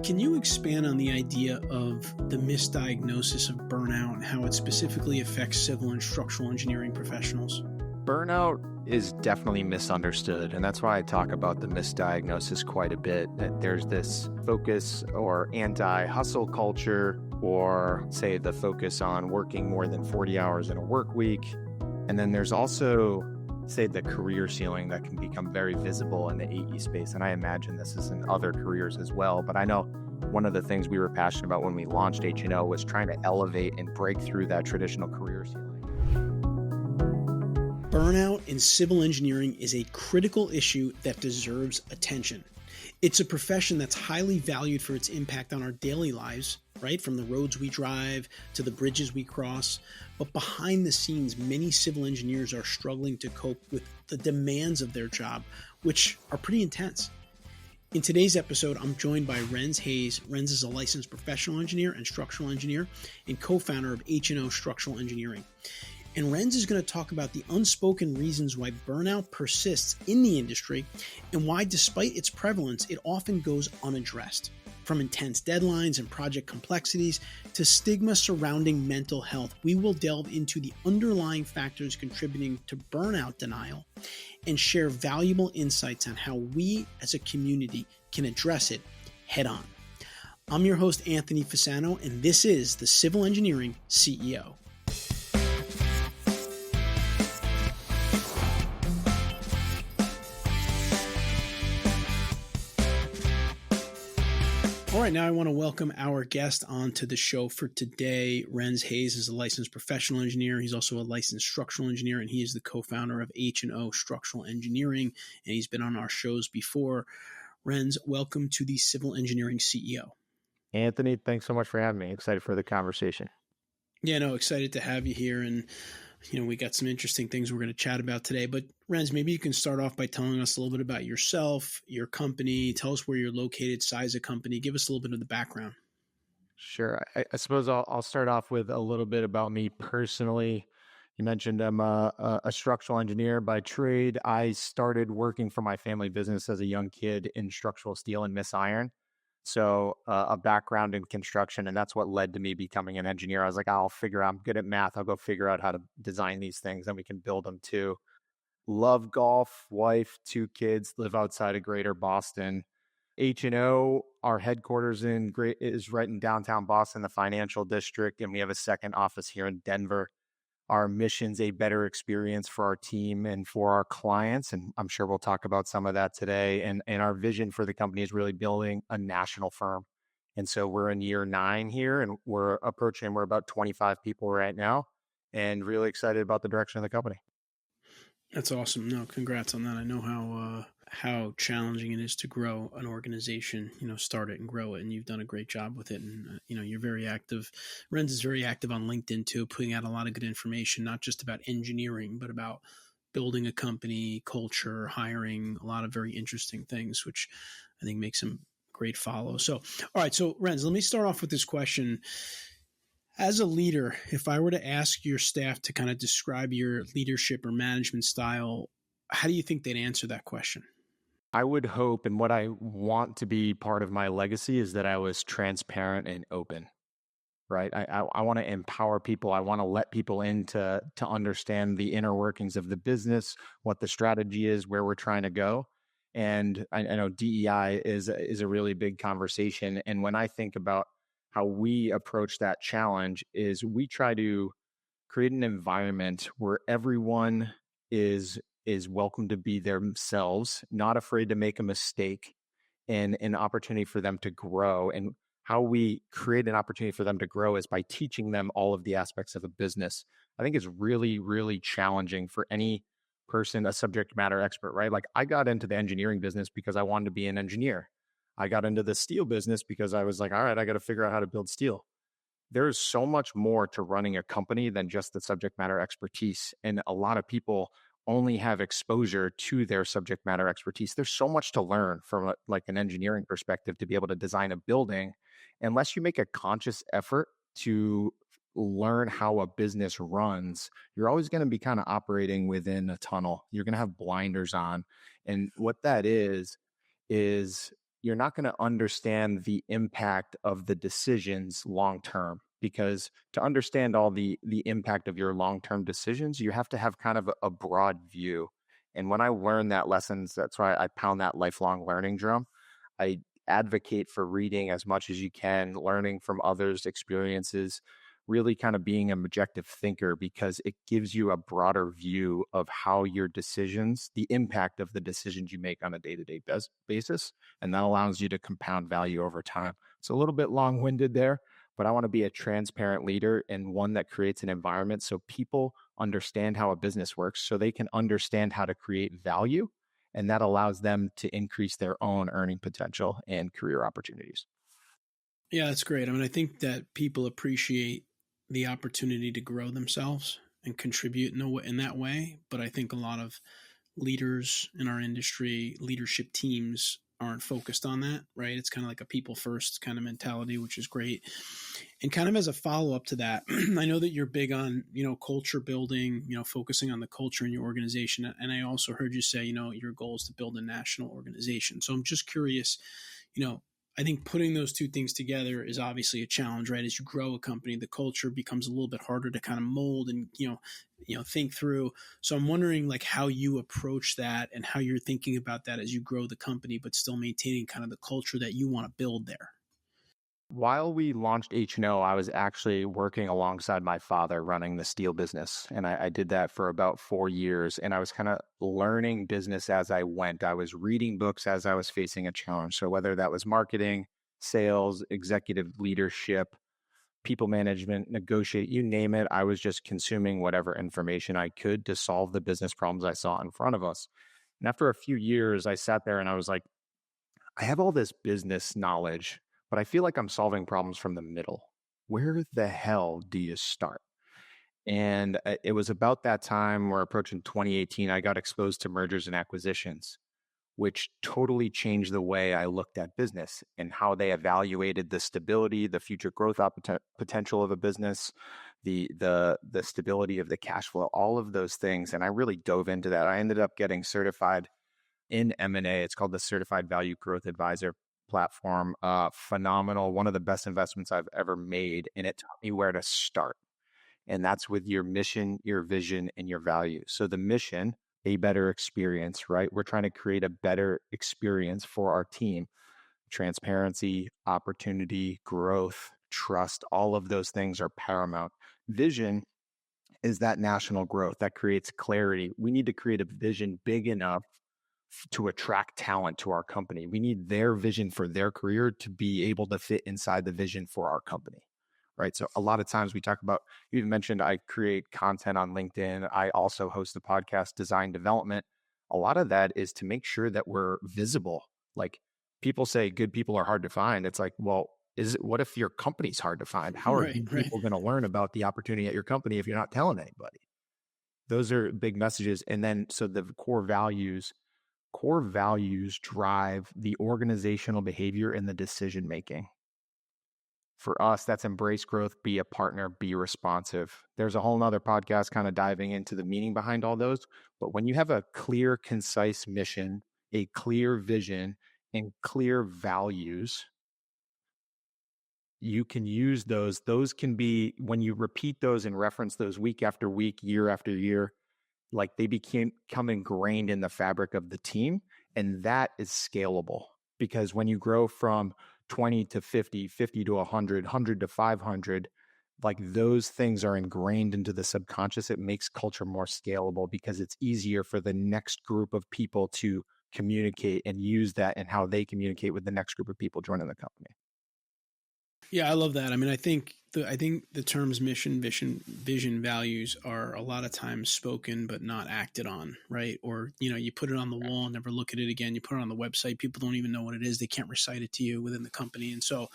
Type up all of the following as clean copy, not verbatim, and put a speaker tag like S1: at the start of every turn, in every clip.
S1: Can you expand on the idea of the misdiagnosis of burnout and how it specifically affects civil and structural engineering professionals?
S2: Burnout is definitely misunderstood, and that's why I talk about the misdiagnosis quite a bit. That there's this focus or anti-hustle culture, or say the focus on working more than 40 hours in a work week. And then there's also, say, the career ceiling that can become very visible in the AE space. And I imagine this is in other careers as well. But I know one of the things we were passionate about when we launched H+O was trying to elevate and break through that traditional career ceiling.
S1: Burnout in civil engineering is a critical issue that deserves attention. It's a profession that's highly valued for its impact on our daily lives, right? From the roads we drive to the bridges we cross. But behind the scenes, many civil engineers are struggling to cope with the demands of their job, which are pretty intense. In today's episode, I'm joined by Rens Hayes. Rens is a licensed professional engineer and structural engineer and co-founder of H+O Structural Engineering. And Rens is going to talk about the unspoken reasons why burnout persists in the industry and why, despite its prevalence, it often goes unaddressed. From intense deadlines and project complexities to stigma surrounding mental health, we will delve into the underlying factors contributing to burnout denial and share valuable insights on how we as a community can address it head on. I'm your host, Anthony Fasano, and this is the Civil Engineering CEO. All right, now I want to welcome our guest onto the show for today. Rens Hayes is a licensed professional engineer. He's also a licensed structural engineer, and he is the co-founder of H+O Structural Engineering, and he's been on our shows before. Rens, welcome to the Civil Engineering CEO.
S2: Anthony, thanks so much for having me. Excited for the conversation.
S1: Yeah, no, excited to have you here. And, we got some interesting things we're going to chat about today. But Rens, maybe you can start off by telling us a little bit about yourself, your company. Tell us where you're located, size of company. Give us a little bit of the background.
S2: Sure. I suppose I'll start off with a little bit about me personally. You mentioned I'm a structural engineer by trade. I started working for my family business as a young kid in structural steel and Miss Iron. So a background in construction, and that's what led to me becoming an engineer. I was like, I'm good at math. I'll go figure out how to design these things and we can build them too. Love golf, wife, 2 kids, live outside of Greater Boston. H+O, our headquarters is right in downtown Boston, the financial district, and we have a second office here in Denver. Our mission's a better experience for our team and for our clients, and I'm sure we'll talk about some of that today. And our vision for the company is really building a national firm. And so we're in year 9 here, and we're about 25 people right now, and really excited about the direction of the company.
S1: That's awesome. No, congrats on that. I know how challenging it is to grow an organization, start it and grow it. And you've done a great job with it. And, you're very active. Rens is very active on LinkedIn too, putting out a lot of good information, not just about engineering, but about building a company, culture, hiring, a lot of very interesting things, which I think makes him great follow. So, all right. So Rens, let me start off with this question. As a leader, if I were to ask your staff to kind of describe your leadership or management style, how do you think they'd answer that question?
S2: I would hope, and what I want to be part of my legacy is that I was transparent and open, right? I want to empower people. I want to let people in to understand the inner workings of the business, what the strategy is, where we're trying to go. And I know DEI is a really big conversation. And when I think about how we approach that challenge is we try to create an environment where everyone is welcome to be themselves, not afraid to make a mistake, and an opportunity for them to grow. And how we create an opportunity for them to grow is by teaching them all of the aspects of a business. I think it's really, really challenging for any person, a subject matter expert, right? Like I got into the engineering business because I wanted to be an engineer. I got into the steel business because I was like, all right, I got to figure out how to build steel. There's so much more to running a company than just the subject matter expertise. And a lot of people only have exposure to their subject matter expertise. There's so much to learn from like an engineering perspective to be able to design a building. Unless you make a conscious effort to learn how a business runs, you're always going to be kind of operating within a tunnel. You're going to have blinders on. And what that is you're not going to understand the impact of the decisions long term, because to understand all the impact of your long term decisions, you have to have kind of a broad view. And when I learned that lessons, that's why I pound that lifelong learning drum. I advocate for reading as much as you can, learning from others' experiences, really kind of being an objective thinker, because it gives you a broader view of how your decisions, the impact of the decisions you make on a day-to-day basis, and that allows you to compound value over time. It's a little bit long-winded there, but I want to be a transparent leader and one that creates an environment so people understand how a business works, so they can understand how to create value, and that allows them to increase their own earning potential and career opportunities.
S1: Yeah, that's great. I mean, I think that people appreciate the opportunity to grow themselves and contribute in that way. But I think a lot of leaders in our industry, leadership teams aren't focused on that, right? It's kind of like a people first kind of mentality, which is great. And kind of as a follow up to that, I know that you're big on, culture building, focusing on the culture in your organization. And I also heard you say, your goal is to build a national organization. So I'm just curious, I think putting those two things together is obviously a challenge, right? As you grow a company, the culture becomes a little bit harder to kind of mold and, think through. So I'm wondering like how you approach that and how you're thinking about that as you grow the company, but still maintaining kind of the culture that you want to build there.
S2: While we launched H+O, I was actually working alongside my father running the steel business. And I did that for about 4 years. And I was kind of learning business as I went. I was reading books as I was facing a challenge. So whether that was marketing, sales, executive leadership, people management, negotiate, you name it, I was just consuming whatever information I could to solve the business problems I saw in front of us. And after a few years, I sat there and I was like, I have all this business knowledge, but I feel like I'm solving problems from the middle. Where the hell do you start? And it was about that time, we're approaching 2018, I got exposed to mergers and acquisitions, which totally changed the way I looked at business and how they evaluated the stability, the future growth potential of a business, the stability of the cash flow, all of those things. And I really dove into that. I ended up getting certified in M&A. It's called the Certified Value Growth Advisor platform. Phenomenal. One of the best investments I've ever made. And it taught me where to start. And that's with your mission, your vision, and your values. So the mission, a better experience, right? We're trying to create a better experience for our team. Transparency, opportunity, growth, trust, all of those things are paramount. Vision is that national growth that creates clarity. We need to create a vision big enough to attract talent to our company. We need their vision for their career to be able to fit inside the vision for our company, right? So a lot of times we talk about, you mentioned I create content on LinkedIn. I also host the podcast Design Development. A lot of that is to make sure that we're visible. Like people say good people are hard to find. It's like, well, what if your company's hard to find? How are
S1: Right,
S2: good
S1: right.
S2: people going to learn about the opportunity at your company if you're not telling anybody? Those are big messages. And then, so the core values drive the organizational behavior and the decision making. For us, that's embrace growth, be a partner, be responsive. There's a whole nother podcast kind of diving into the meaning behind all those. But when you have a clear, concise mission, a clear vision, and clear values, you can use those. Those can be, when you repeat those and reference those week after week, year after year, like they become ingrained in the fabric of the team. And that is scalable, because when you grow from 20 to 50, 50 to 100, 100 to 500, like those things are ingrained into the subconscious. It makes culture more scalable because it's easier for the next group of people to communicate and use that and how they communicate with the next group of people joining the company.
S1: Yeah, I love that. I mean, I think the terms mission, vision, values are a lot of times spoken but not acted on, right? Or you put it on the wall, never look at it again. You put it on the website, people don't even know what it is. They can't recite it to you within the company, and so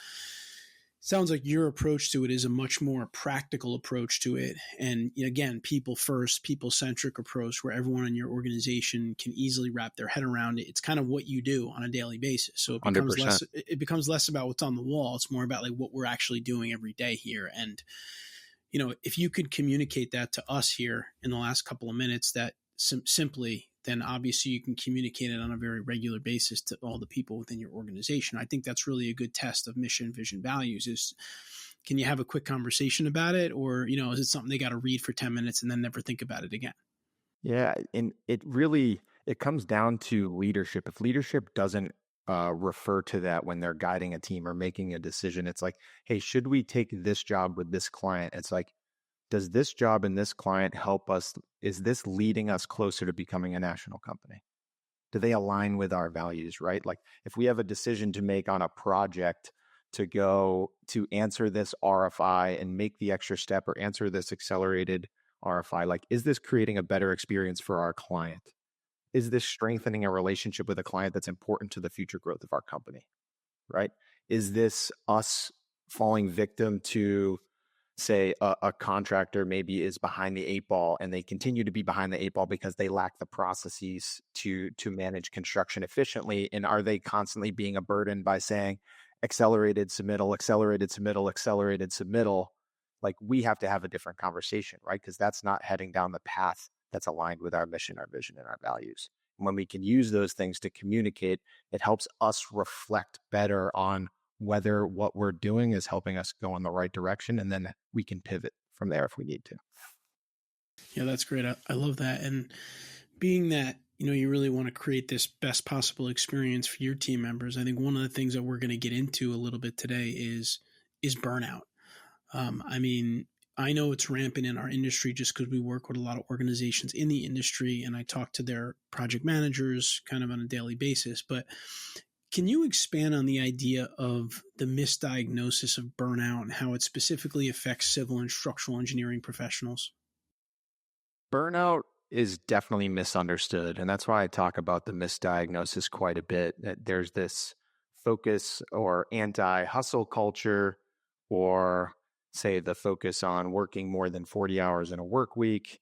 S1: sounds like your approach to it is a much more practical approach to it. And again, people first, people centric approach where everyone in your organization can easily wrap their head around it. It's kind of what you do on a daily basis. So it becomes
S2: 100%.
S1: less about what's on the wall. It's more about like what we're actually doing every day here. And, if you could communicate that to us here in the last couple of minutes, that simply then obviously you can communicate it on a very regular basis to all the people within your organization. I think that's really a good test of mission, vision, values is, can you have a quick conversation about it? Or, is it something they got to read for 10 minutes and then never think about it again?
S2: Yeah, and it comes down to leadership. If leadership doesn't refer to that when they're guiding a team or making a decision, it's like, hey, should we take this job with this client? It's like, does this job and this client help us? Is this leading us closer to becoming a national company? Do they align with our values, right? Like if we have a decision to make on a project to go to answer this RFI and make the extra step or answer this accelerated RFI, like, is this creating a better experience for our client? Is this strengthening a relationship with a client that's important to the future growth of our company, right? Is this us falling victim to, say, a contractor maybe is behind the eight ball and they continue to be behind the eight ball because they lack the processes to manage construction efficiently? And are they constantly being a burden by saying accelerated submittal, accelerated submittal, accelerated submittal? Like, we have to have a different conversation, right? Because that's not heading down the path that's aligned with our mission, our vision, and our values. And when we can use those things to communicate, it helps us reflect better on whether what we're doing is helping us go in the right direction, and then we can pivot from there if we need to.
S1: Yeah, that's great. I love that. And being that, you really want to create this best possible experience for your team members, I think one of the things that we're going to get into a little bit today is burnout. I know it's rampant in our industry just because we work with a lot of organizations in the industry and I talk to their project managers kind of on a daily basis. But can you expand on the idea of the misdiagnosis of burnout and how it specifically affects civil and structural engineering professionals?
S2: Burnout is definitely misunderstood. And that's why I talk about the misdiagnosis quite a bit. That there's this focus or anti-hustle culture, or say the focus on working more than 40 hours in a work week.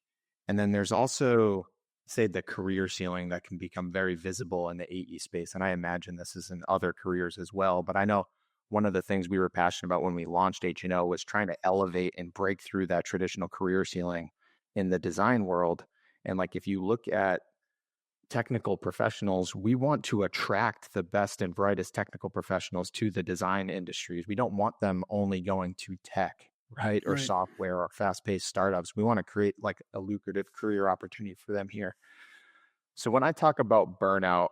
S2: And then there's also, say, the career ceiling that can become very visible in the AE space. And I imagine this is in other careers as well. But I know one of the things we were passionate about when we launched H+O was trying to elevate and break through that traditional career ceiling in the design world. And like, if you look at technical professionals, we want to attract the best and brightest technical professionals to the design industries. We don't want them only going to tech, right? Or software or fast-paced startups. We want to create like a lucrative career opportunity for them here. So when I talk about burnout,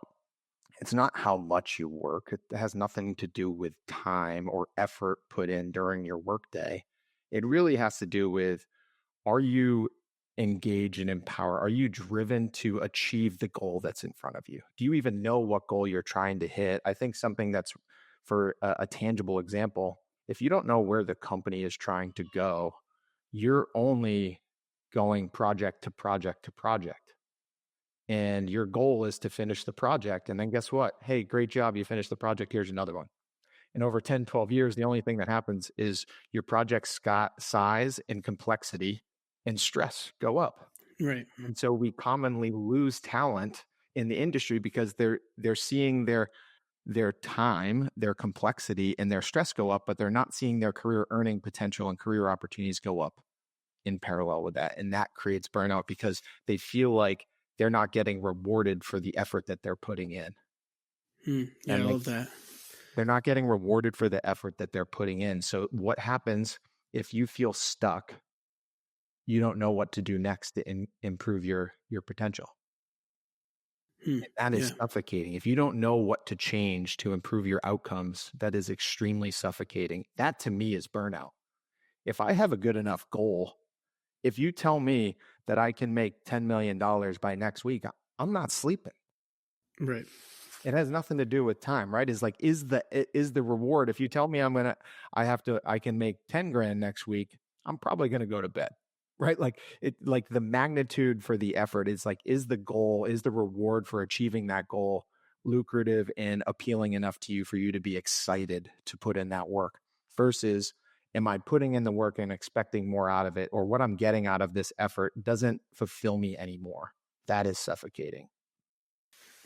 S2: it's not how much you work. It has nothing to do with time or effort put in during your workday. It really has to do with, are you engage and empower? Are you driven to achieve the goal that's in front of you? Do you even know what goal you're trying to hit? I think something that's, for a tangible example, if you don't know where the company is trying to go, you're only going project to project to project. And your goal is to finish the project. And then guess what? Hey, great job. You finished the project. Here's another one. And over 10, 12 years, the only thing that happens is your project's size and complexity and stress go up.
S1: Right.
S2: And so we commonly lose talent in the industry because they're seeing their time, their complexity, and their stress go up, but they're not seeing their career earning potential and career opportunities go up in parallel with that. And that creates burnout because they feel like they're not getting rewarded for the effort that they're putting in.
S1: Yeah,
S2: and
S1: I love that.
S2: They're not getting rewarded for the effort that they're putting in. So what happens if you feel stuck? You don't know what to do next to improve your potential. That is suffocating. If you don't know what to change to improve your outcomes, that is extremely suffocating. That to me is burnout. If I have a good enough goal, if you tell me that I can make $10 million by next week, I'm not sleeping.
S1: Right.
S2: It has nothing to do with time, right? Is the reward. If you tell me I can make 10 grand next week, I'm probably going to go to bed, right? Like the magnitude for the effort is like, is the goal, is the reward for achieving that goal lucrative and appealing enough to you for you to be excited to put in that work, versus am I putting in the work and expecting more out of it, or what I'm getting out of this effort doesn't fulfill me anymore? That is suffocating.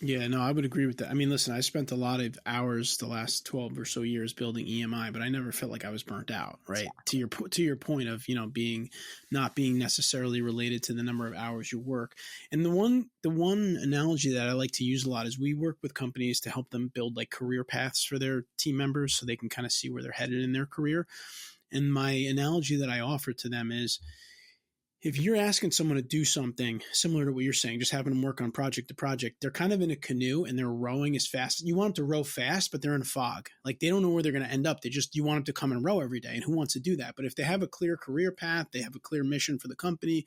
S1: Yeah, no, I would agree with that. I mean, listen, I spent a lot of hours the last 12 or so years building EMI, but I never felt like I was burnt out, right? To your point of, being not being necessarily related to the number of hours you work. And the one analogy that I like to use a lot is we work with companies to help them build like career paths for their team members so they can kind of see where they're headed in their career. And my analogy that I offer to them is if you're asking someone to do something similar to what you're saying, just having them work on project to project, they're kind of in a canoe and they're rowing as fast. You want them to row fast, but they're in a fog. Like they don't know where they're going to end up. You want them to come and row every day. And who wants to do that? But if they have a clear career path, they have a clear mission for the company,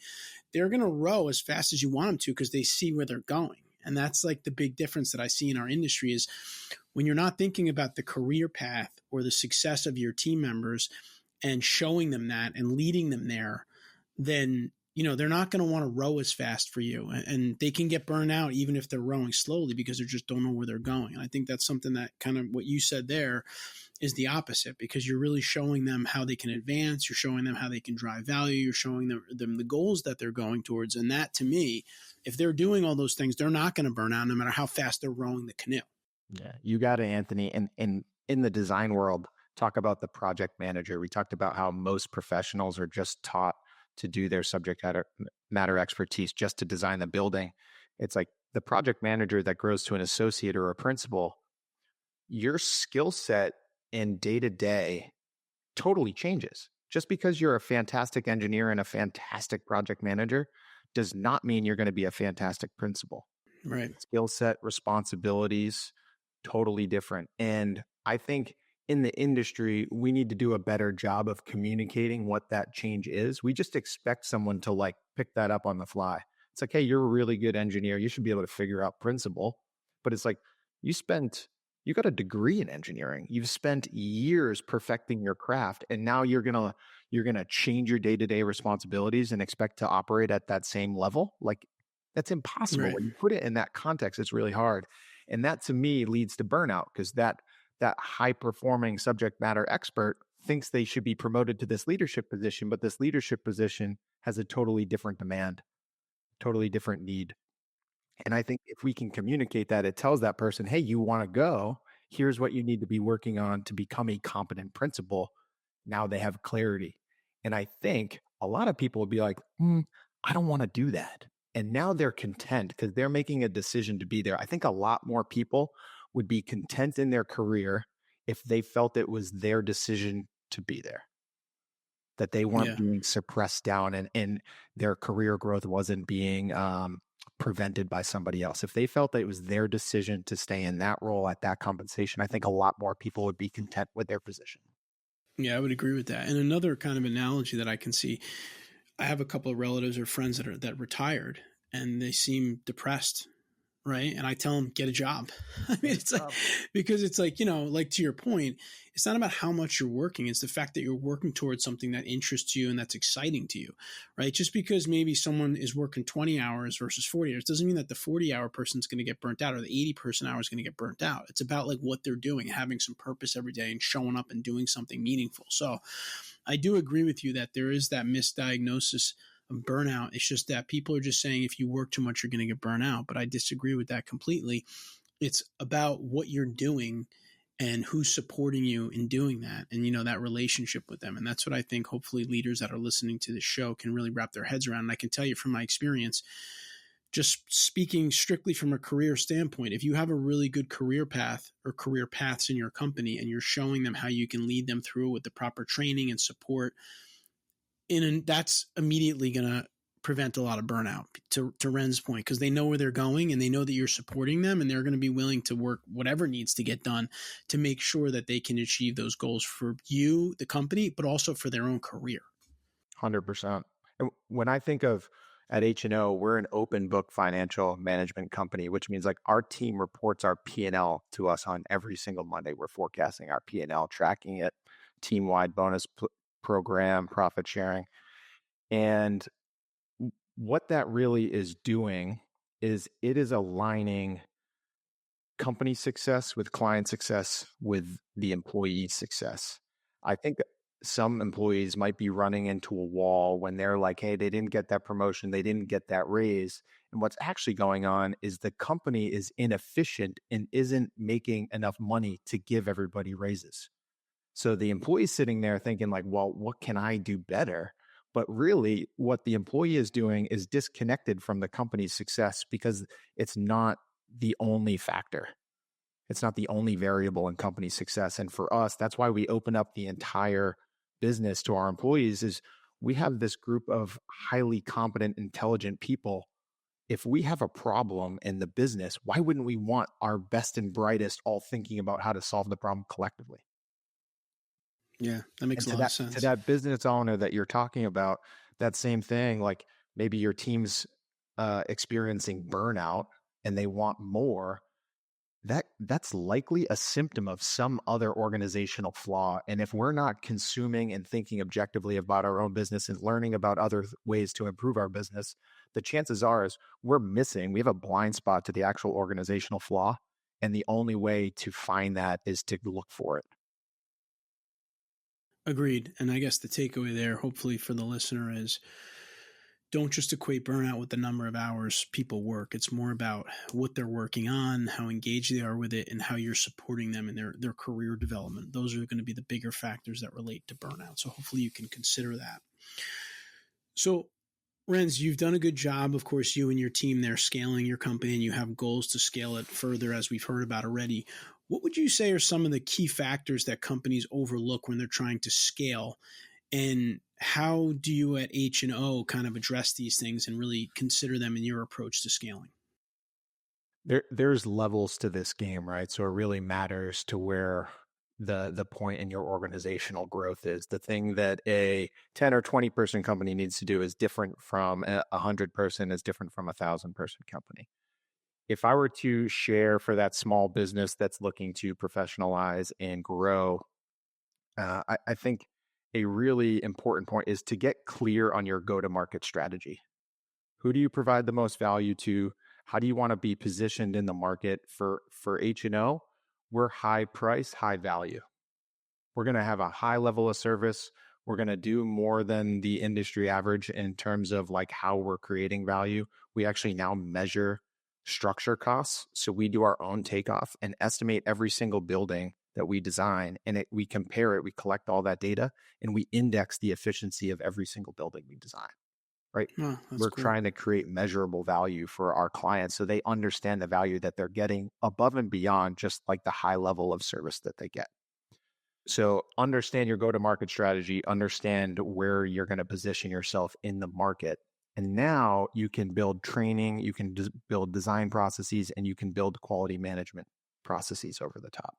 S1: they're going to row as fast as you want them to because they see where they're going. And that's like the big difference that I see in our industry is when you're not thinking about the career path or the success of your team members and showing them that and leading them there, then they're not going to want to row as fast for you, and they can get burned out even if they're rowing slowly because they just don't know where they're going. And I think that's something that kind of what you said there is the opposite, because you're really showing them how they can advance, you're showing them how they can drive value, you're showing them the goals that they're going towards. And that, to me, if they're doing all those things, they're not going to burn out no matter how fast they're rowing the canoe.
S2: Yeah, you got it, Anthony. And in the design world, talk about the project manager. We talked about how most professionals are just taught to do their subject matter expertise just to design the building. It's like the project manager that grows to an associate or a principal, your skill set in day to day totally changes. Just because you're a fantastic engineer and a fantastic project manager does not mean you're going to be a fantastic principal.
S1: Right.
S2: Skill set, responsibilities, totally different. And I think in the industry, we need to do a better job of communicating what that change is. We just expect someone to like pick that up on the fly. It's like, hey, you're a really good engineer. You should be able to figure out principle. But it's like, you got a degree in engineering. You've spent years perfecting your craft. And now you're gonna change your day-to-day responsibilities and expect to operate at that same level. Like that's impossible.
S1: Right.
S2: When you put it in that context, it's really hard. And that to me leads to burnout, because that high performing subject matter expert thinks they should be promoted to this leadership position, but this leadership position has a totally different demand, totally different need. And I think if we can communicate that, it tells that person, hey, you want to go, here's what you need to be working on to become a competent principal. Now they have clarity. And I think a lot of people will be like, I don't want to do that. And now they're content because they're making a decision to be there. I think a lot more people would be content in their career if they felt it was their decision to be there, that they weren't being suppressed down and their career growth wasn't being prevented by somebody else. If they felt that it was their decision to stay in that role at that compensation, I think a lot more people would be content with their position.
S1: Yeah, I would agree with that. And another kind of analogy that I can see, I have a couple of relatives or friends that retired and they seem depressed, right? And I tell them, get a job. I mean, it's like, because it's like, like to your point, it's not about how much you're working. It's the fact that you're working towards something that interests you and that's exciting to you, right? Just because maybe someone is working 20 hours versus 40 hours doesn't mean that the 40-hour person's going to get burnt out or the 80-person hour is going to get burnt out. It's about like what they're doing, having some purpose every day and showing up and doing something meaningful. So I do agree with you that there is that misdiagnosis of burnout. It's just that people are just saying if you work too much, you're going to get burnt out. But I disagree with that completely. It's about what you're doing and who's supporting you in doing that, and that relationship with them. And that's what I think hopefully leaders that are listening to this show can really wrap their heads around. And I can tell you from my experience, just speaking strictly from a career standpoint, if you have a really good career path or career paths in your company and you're showing them how you can lead them through with the proper training and support, and that's immediately going to prevent a lot of burnout, to Ren's point, because they know where they're going and they know that you're supporting them and they're going to be willing to work whatever needs to get done to make sure that they can achieve those goals for you, the company, but also for their own career.
S2: 100%. And when I think of at H+O, we're an open book financial management company, which means like our team reports our P&L to us on every single Monday. We're forecasting our P&L, tracking it, team-wide bonus program, profit sharing. And what that really is doing is it is aligning company success with client success with the employee success. I think some employees might be running into a wall when they're like, hey, they didn't get that promotion, they didn't get that raise. And what's actually going on is the company is inefficient and isn't making enough money to give everybody raises. So the employee's sitting there thinking like, well, what can I do better? But really what the employee is doing is disconnected from the company's success because it's not the only factor. It's not the only variable in company success. And for us, that's why we open up the entire business to our employees is we have this group of highly competent, intelligent people. If we have a problem in the business, why wouldn't we want our best and brightest all thinking about how to solve the problem collectively?
S1: Yeah, that makes
S2: And
S1: a lot of sense.
S2: to that business owner that you're talking about, that same thing, like maybe your team's experiencing burnout and they want more, that's likely a symptom of some other organizational flaw. And if we're not consuming and thinking objectively about our own business and learning about other ways to improve our business, the chances are is we have a blind spot to the actual organizational flaw. And the only way to find that is to look for it.
S1: Agreed. And I guess the takeaway there, hopefully for the listener, is don't just equate burnout with the number of hours people work. It's more about what they're working on, how engaged they are with it, and how you're supporting them in their career development. Those are going to be the bigger factors that relate to burnout. So hopefully you can consider that. So, Rens, you've done a good job. Of course, you and your team there scaling your company, and you have goals to scale it further, as we've heard about already. What would you say are some of the key factors that companies overlook when they're trying to scale? And how do you at H+O kind of address these things and really consider them in your approach to scaling?
S2: There's levels to this game, right? So it really matters to where the point in your organizational growth is. The thing that a 10 or 20 person company needs to do is different from a 100 person, is different from a 1,000 person company. If I were to share for that small business that's looking to professionalize and grow, I think a really important point is to get clear on your go-to-market strategy. Who do you provide the most value to? How do you want to be positioned in the market? For H&O, we're high price, high value. We're going to have a high level of service. We're going to do more than the industry average in terms of like how we're creating value. We actually now measure structure costs. So we do our own takeoff and estimate every single building that we design, and we compare it, we collect all that data, and we index the efficiency of every single building we design, right?
S1: Oh, that's
S2: We're
S1: cool.
S2: trying to create measurable value for our clients so they understand the value that they're getting above and beyond just like the high level of service that they get. So understand your go-to-market strategy, understand where you're going to position yourself in the market. And now you can build training, you can build design processes, and you can build quality management processes over the top.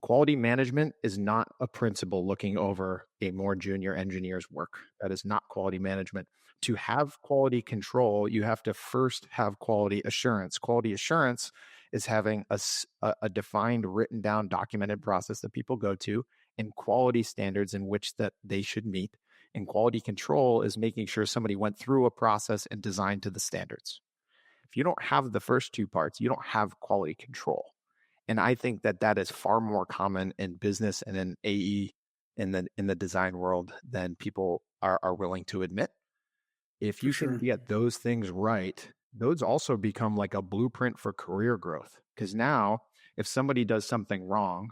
S2: Quality management is not a principal looking over a more junior engineer's work. That is not quality management. To have quality control, you have to first have quality assurance. Quality assurance is having a defined, written down, documented process that people go to, and quality standards in which that they should meet. And quality control is making sure somebody went through a process and designed to the standards. If you don't have the first two parts, you don't have quality control. And I think that is far more common in business and in AE in the design world than people are willing to admit. If
S1: For
S2: you can
S1: sure.
S2: get those things right, those also become like a blueprint for career growth. Because now, if somebody does something wrong,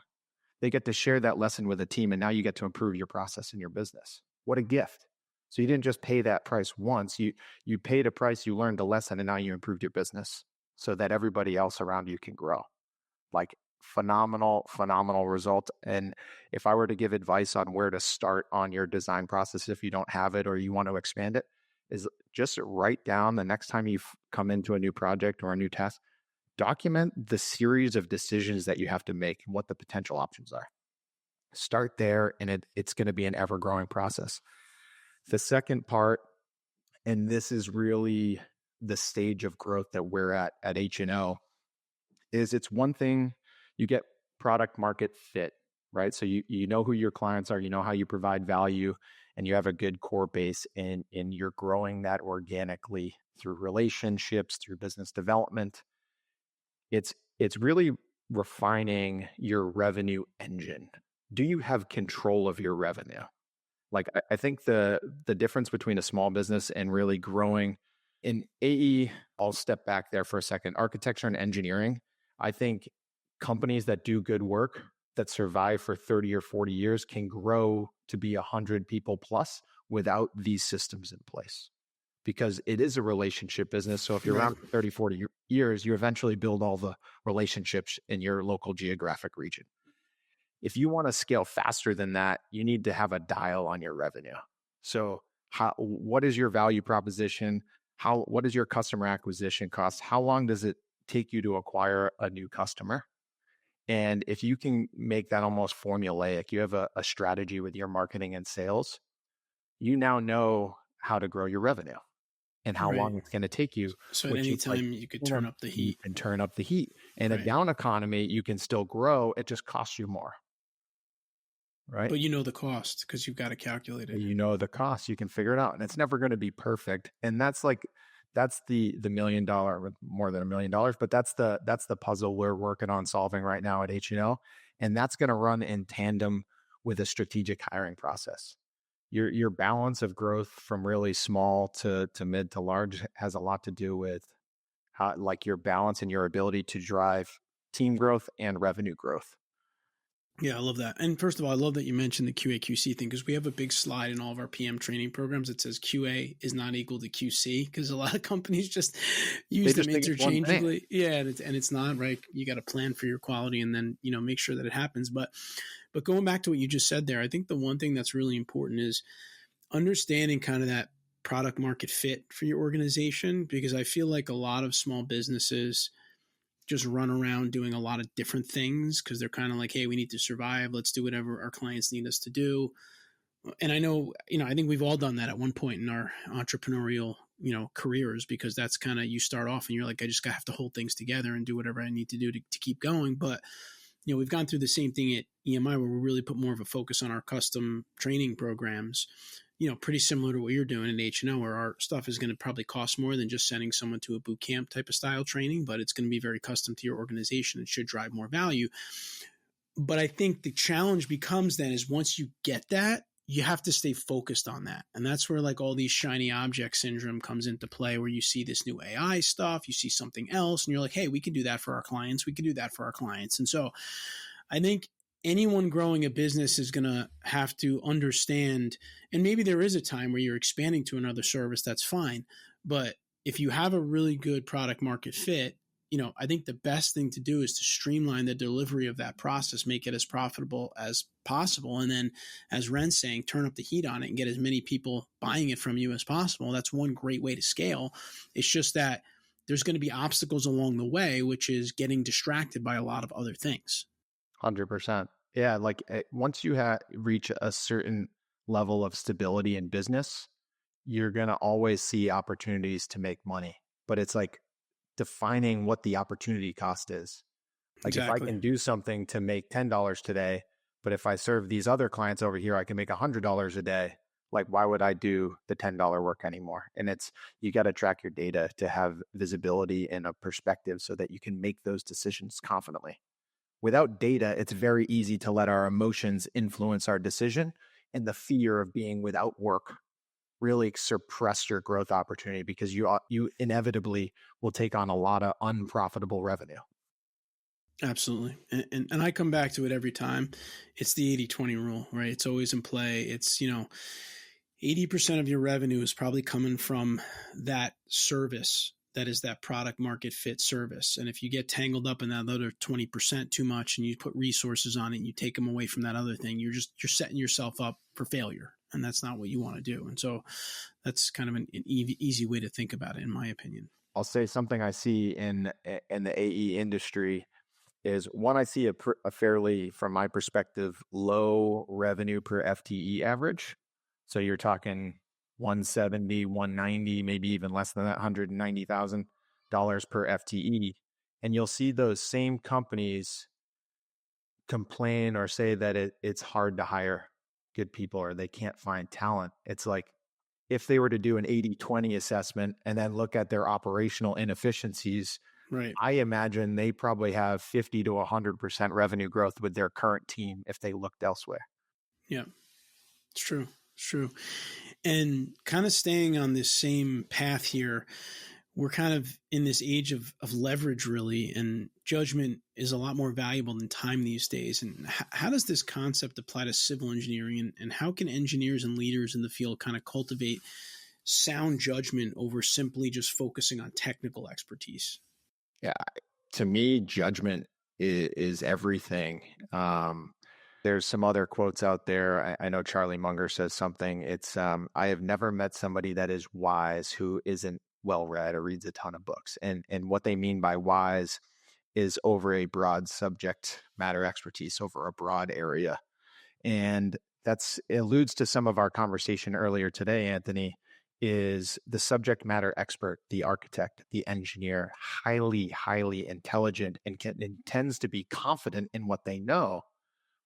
S2: they get to share that lesson with a team, and now you get to improve your process in your business. What a gift. So you didn't just pay that price once. You paid a price, you learned a lesson, and now you improved your business so that everybody else around you can grow. Like phenomenal result. And if I were to give advice on where to start on your design process, if you don't have it or you want to expand it, is just write down the next time you come into a new project or a new task, document the series of decisions that you have to make and what the potential options are. Start there, and it's going to be an ever-growing process. The second part, and this is really the stage of growth that we're at H+O, is it's one thing you get product market fit, right? So you know who your clients are, you know how you provide value, and you have a good core base, and you're growing that organically through relationships, through business development. It's really refining your revenue engine. Do you have control of your revenue? Like I think the difference between a small business and really growing in AE, I'll step back there for a second. Architecture and engineering, I think companies that do good work that survive for 30 or 40 years can grow to be 100 people plus without these systems in place, because it is a relationship business. So if you're
S1: Right.
S2: around for 30, 40 years, you eventually build all the relationships in your local geographic region. If you want to scale faster than that, you need to have a dial on your revenue. So what is your value proposition? What is your customer acquisition cost? How long does it take you to acquire a new customer? And if you can make that almost formulaic, you have a strategy with your marketing and sales, you now know how to grow your revenue and how
S1: Right.
S2: long it's going to take you,
S1: So at
S2: which
S1: any
S2: is like,
S1: time you could turn up the
S2: you
S1: heat.
S2: can turn up the heat. In a
S1: Right.
S2: down economy, you can still grow. It just costs you more, right?
S1: But you know the cost because you've got to calculate it.
S2: You know the cost, you can figure it out, and it's never going to be perfect. And that's the $1 million, more than $1 million, but that's the puzzle we're working on solving right now at H+O, and that's going to run in tandem with a strategic hiring process. Your balance of growth from really small to mid to large has a lot to do with how, like, your balance and your ability to drive team growth and revenue growth.
S1: Yeah, I love that. And first of all, I love that you mentioned the QA QC thing because we have a big slide in all of our PM training programs that says QA is not equal to QC because a lot of companies just
S2: They
S1: use them
S2: just think it's one thing.
S1: interchangeably. Yeah, and it's not right. You got to plan for your quality and then make sure that it happens. But going back to what you just said there, I think the one thing that's really important is understanding kind of that product market fit for your organization because I feel like a lot of small businesses just run around doing a lot of different things because they're kind of like, hey, we need to survive. Let's do whatever our clients need us to do. And I know, I think we've all done that at one point in our entrepreneurial, careers because that's kind of you start off and you're like, I just have to hold things together and do whatever I need to do to keep going. But we've gone through the same thing at EMI where we really put more of a focus on our custom training programs, pretty similar to what you're doing in H&O, where our stuff is going to probably cost more than just sending someone to a boot camp type of style training, but it's going to be very custom to your organization and should drive more value. But I think the challenge becomes then is once you get that, you have to stay focused on that. And that's where like all these shiny object syndrome comes into play, where you see this new AI stuff, you see something else, and you're like, hey, we can do that for our clients. We can do that for our clients. And so I think anyone growing a business is going to have to understand, and maybe there is a time where you're expanding to another service, that's fine. But if you have a really good product market fit, I think the best thing to do is to streamline the delivery of that process, make it as profitable as possible. And then, as Ren's saying, turn up the heat on it and get as many people buying it from you as possible. That's one great way to scale. It's just that there's going to be obstacles along the way, which is getting distracted by a lot of other things.
S2: 100%. Yeah, like once you reach a certain level of stability in business, you're going to always see opportunities to make money. But it's like defining what the opportunity cost is. Like if I
S1: Exactly.
S2: can do something to make $10 today, but if I serve these other clients over here, I can make $100 a day. Like, why would I do the $10 work anymore? And you got to track your data to have visibility and a perspective so that you can make those decisions confidently. Without data, it's very easy to let our emotions influence our decision, and the fear of being without work really suppress your growth opportunity because you inevitably will take on a lot of unprofitable revenue.
S1: Absolutely. And I come back to it every time. It's the 80-20 rule, right? It's always in play. It's, 80% of your revenue is probably coming from that service that is that product market fit service. And if you get tangled up in that other 20% too much and you put resources on it and you take them away from that other thing, you're setting yourself up for failure. And that's not what you want to do. And so that's kind of an easy way to think about it, in my opinion.
S2: I'll say something I see in the AE industry is one, I see a fairly, from my perspective, low revenue per FTE average. So you're talking 170, 190, maybe even less than that, $190,000 per FTE. And you'll see those same companies complain or say that it's hard to hire good people or they can't find talent. It's like if they were to do an 80-20 assessment and then look at their operational inefficiencies,
S1: Right.
S2: I imagine they probably have 50 to 100% revenue growth with their current team if they looked elsewhere.
S1: Yeah, it's true. It's true. And kind of staying on this same path here, we're kind of in this age of leverage, really, and judgment is a lot more valuable than time these days. And how does this concept apply to civil engineering, and how can engineers and leaders in the field kind of cultivate sound judgment over simply just focusing on technical expertise?
S2: Yeah, to me, judgment is everything. There's some other quotes out there. I know Charlie Munger says something. It's I have never met somebody that is wise who isn't well read or reads a ton of books. And what they mean by wise is over a broad subject matter expertise, over a broad area. And that's alludes to some of our conversation earlier today, Anthony, is the subject matter expert, the architect, the engineer, highly, highly intelligent and tends to be confident in what they know.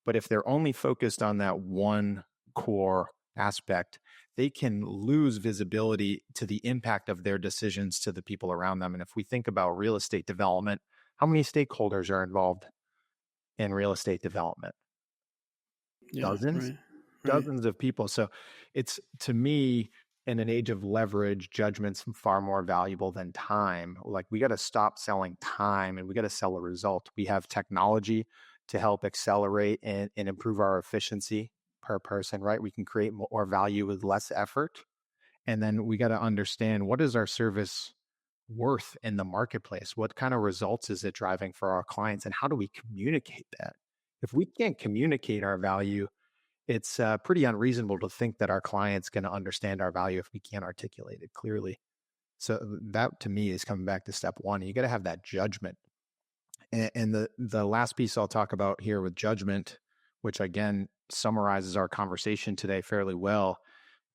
S2: But if they're only focused on that one core aspect, they can lose visibility to the impact of their decisions to the people around them. And if we think about real estate development, how many stakeholders are involved in real estate development?
S1: Yeah,
S2: Dozens,
S1: right, right.
S2: dozens of people. So it's, to me, in an age of leverage, judgment's far more valuable than time. Like, we got to stop selling time and we got to sell a result. We have technology to help accelerate and improve our efficiency per person, right? We can create more value with less effort. And then we got to understand, what is our service worth in the marketplace? What kind of results is it driving for our clients? And how do we communicate that? If we can't communicate our value, it's pretty unreasonable to think that our client's going to understand our value if we can't articulate it clearly. So that, to me, is coming back to step one. You got to have that judgment. And the last piece I'll talk about here with judgment, which again summarizes our conversation today fairly well,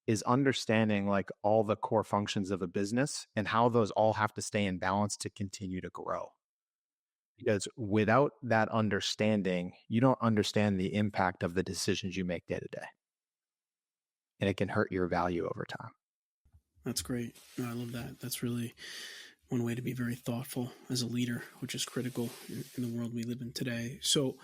S2: is understanding like all the core functions of a business and how those all have to stay in balance to continue to grow. Because without that understanding, you don't understand the impact of the decisions you make day to day. And it can hurt your value over time.
S1: That's great. No, I love that. That's really one way to be very thoughtful as a leader, which is critical in the world we live in today. So,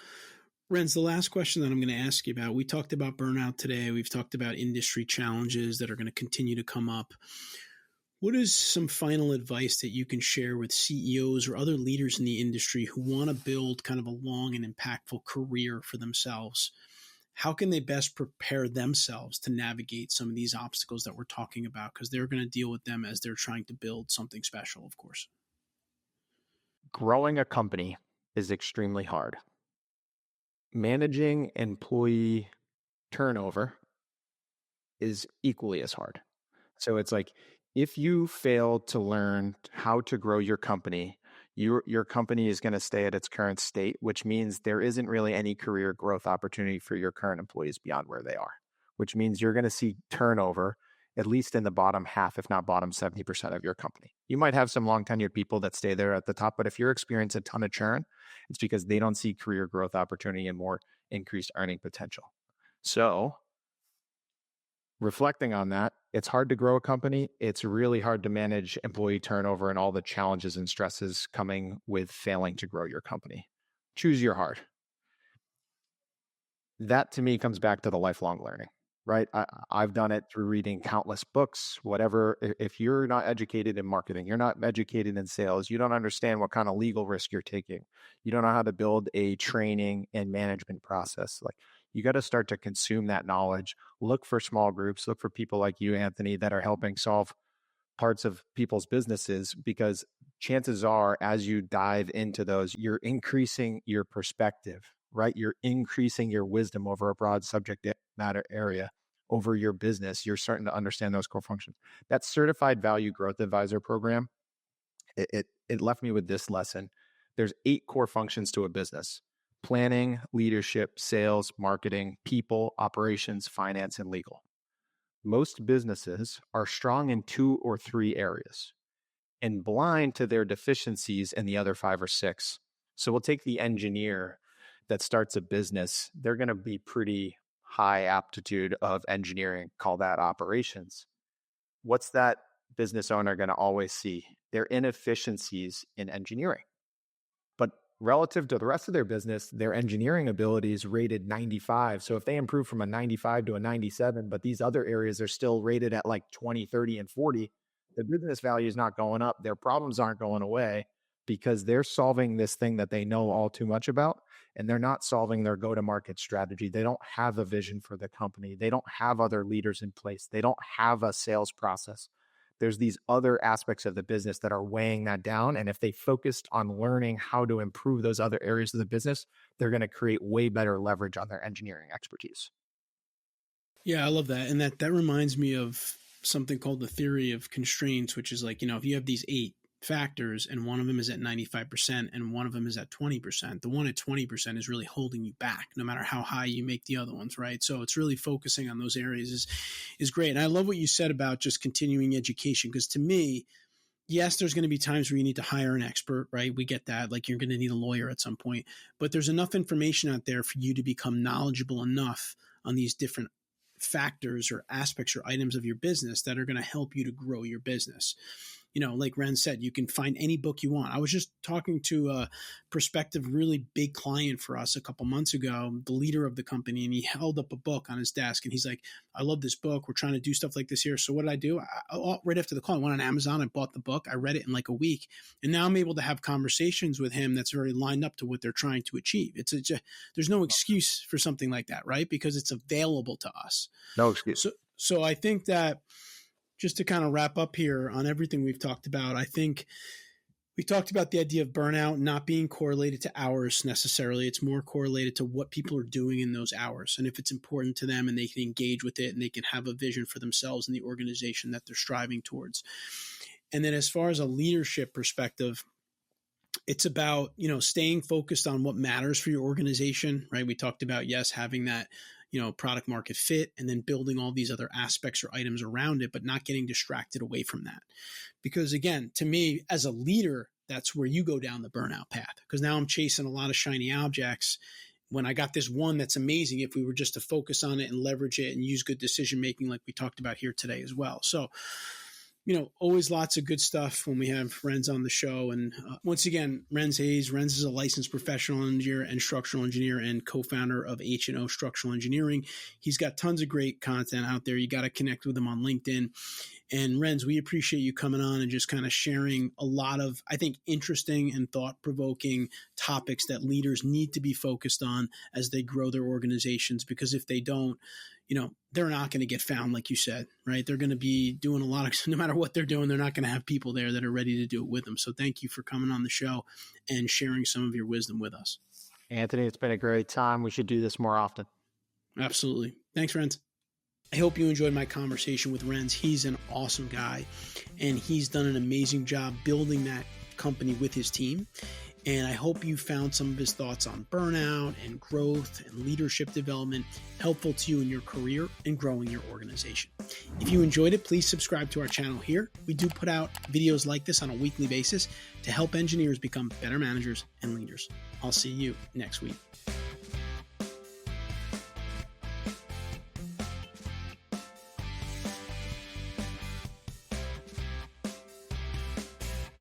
S1: Rens, the last question that I'm going to ask you about, we talked about burnout today. We've talked about industry challenges that are going to continue to come up. What is some final advice that you can share with CEOs or other leaders in the industry who want to build kind of a long and impactful career for themselves? How can they best prepare themselves to navigate some of these obstacles that we're talking about? Because they're going to deal with them as they're trying to build something special, of course.
S2: Growing a company is extremely hard. Managing employee turnover is equally as hard. So it's like, if you fail to learn how to grow your company, your company is going to stay at its current state, which means there isn't really any career growth opportunity for your current employees beyond where they are, which means you're going to see turnover at least in the bottom half, if not bottom 70% of your company. You might have some long tenured people that stay there at the top, but if you're experiencing a ton of churn, it's because they don't see career growth opportunity and more increased earning potential. So reflecting on that, it's hard to grow a company. It's really hard to manage employee turnover and all the challenges and stresses coming with failing to grow your company. Choose your heart. That, to me, comes back to the lifelong learning, right? I've done it through reading countless books, whatever. If you're not educated in marketing, you're not educated in sales, you don't understand what kind of legal risk you're taking, you don't know how to build a training and management process. Like, you got to start to consume that knowledge. Look for small groups, look for people like you, Anthony, that are helping solve parts of people's businesses, because chances are, as you dive into those, you're increasing your perspective, right? You're increasing your wisdom over a broad subject matter area over your business. You're starting to understand those core functions. That Certified Value Growth Advisor program, it left me with this lesson. There's 8 core functions to a business: planning, leadership, sales, marketing, people, operations, finance, and legal. Most businesses are strong in 2 or 3 areas and blind to their deficiencies in the other 5 or 6. So we'll take the engineer that starts a business. They're going to be pretty high aptitude of engineering, call that operations. What's that business owner going to always see? Their inefficiencies in engineering. But relative to the rest of their business, their engineering ability is rated 95. So if they improve from a 95 to a 97, but these other areas are still rated at like 20, 30, and 40, the business value is not going up. Their problems aren't going away because they're solving this thing that they know all too much about, and they're not solving their go-to-market strategy. They don't have a vision for the company. They don't have other leaders in place. They don't have a sales process. There's these other aspects of the business that are weighing that down. And if they focused on learning how to improve those other areas of the business, they're going to create way better leverage on their engineering expertise.
S1: Yeah, I love that. And that reminds me of something called the theory of constraints, which is like, if you have these 8 factors and one of them is at 95% and one of them is at 20%, the one at 20% is really holding you back no matter how high you make the other ones, right? So it's really focusing on those areas is great. And I love what you said about just continuing education, because to me, yes, there's going to be times where you need to hire an expert, right? We get that. Like, you're going to need a lawyer at some point, but there's enough information out there for you to become knowledgeable enough on these different factors or aspects or items of your business that are going to help you to grow your business. Like Ren said, you can find any book you want. I was just talking to a prospective really big client for us a couple months ago, the leader of the company, and he held up a book on his desk and he's like, I love this book. We're trying to do stuff like this here. So what did I do? Right after the call, I went on Amazon, I bought the book, I read it in like a week, and now I'm able to have conversations with him that's very lined up to what they're trying to achieve. There's no excuse for something like that, right? Because it's available to us.
S2: No excuse.
S1: So I think that, just to kind of wrap up here on everything we've talked about, I think we talked about the idea of burnout not being correlated to hours necessarily. It's more correlated to what people are doing in those hours. And if it's important to them and they can engage with it and they can have a vision for themselves and the organization that they're striving towards. And then as far as a leadership perspective, it's about, staying focused on what matters for your organization, right? We talked about, yes, having that, product market fit, and then building all these other aspects or items around it, but not getting distracted away from that. Because again, to me, as a leader, that's where you go down the burnout path. Because now I'm chasing a lot of shiny objects when I got this one that's amazing if we were just to focus on it and leverage it and use good decision-making like we talked about here today as well. So, always lots of good stuff when we have Rens on the show. And once again, Rens Hayes. Rens is a licensed professional engineer and structural engineer and co-founder of H+O Structural Engineering. He's got tons of great content out there. You got to connect with him on LinkedIn. And Rens, we appreciate you coming on and just kind of sharing a lot of, I think, interesting and thought-provoking topics that leaders need to be focused on as they grow their organizations. Because if they don't, they're not going to get found, like you said, right? They're going to be doing a lot of, no matter what they're doing, they're not going to have people there that are ready to do it with them. So thank you for coming on the show and sharing some of your wisdom with us.
S2: Anthony, it's been a great time. We should do this more often.
S1: Absolutely. Thanks, Rens. I hope you enjoyed my conversation with Rens. He's an awesome guy, and he's done an amazing job building that company with his team. And I hope you found some of his thoughts on burnout and growth and leadership development helpful to you in your career and growing your organization. If you enjoyed it, please subscribe to our channel here. We do put out videos like this on a weekly basis to help engineers become better managers and leaders. I'll see you next week.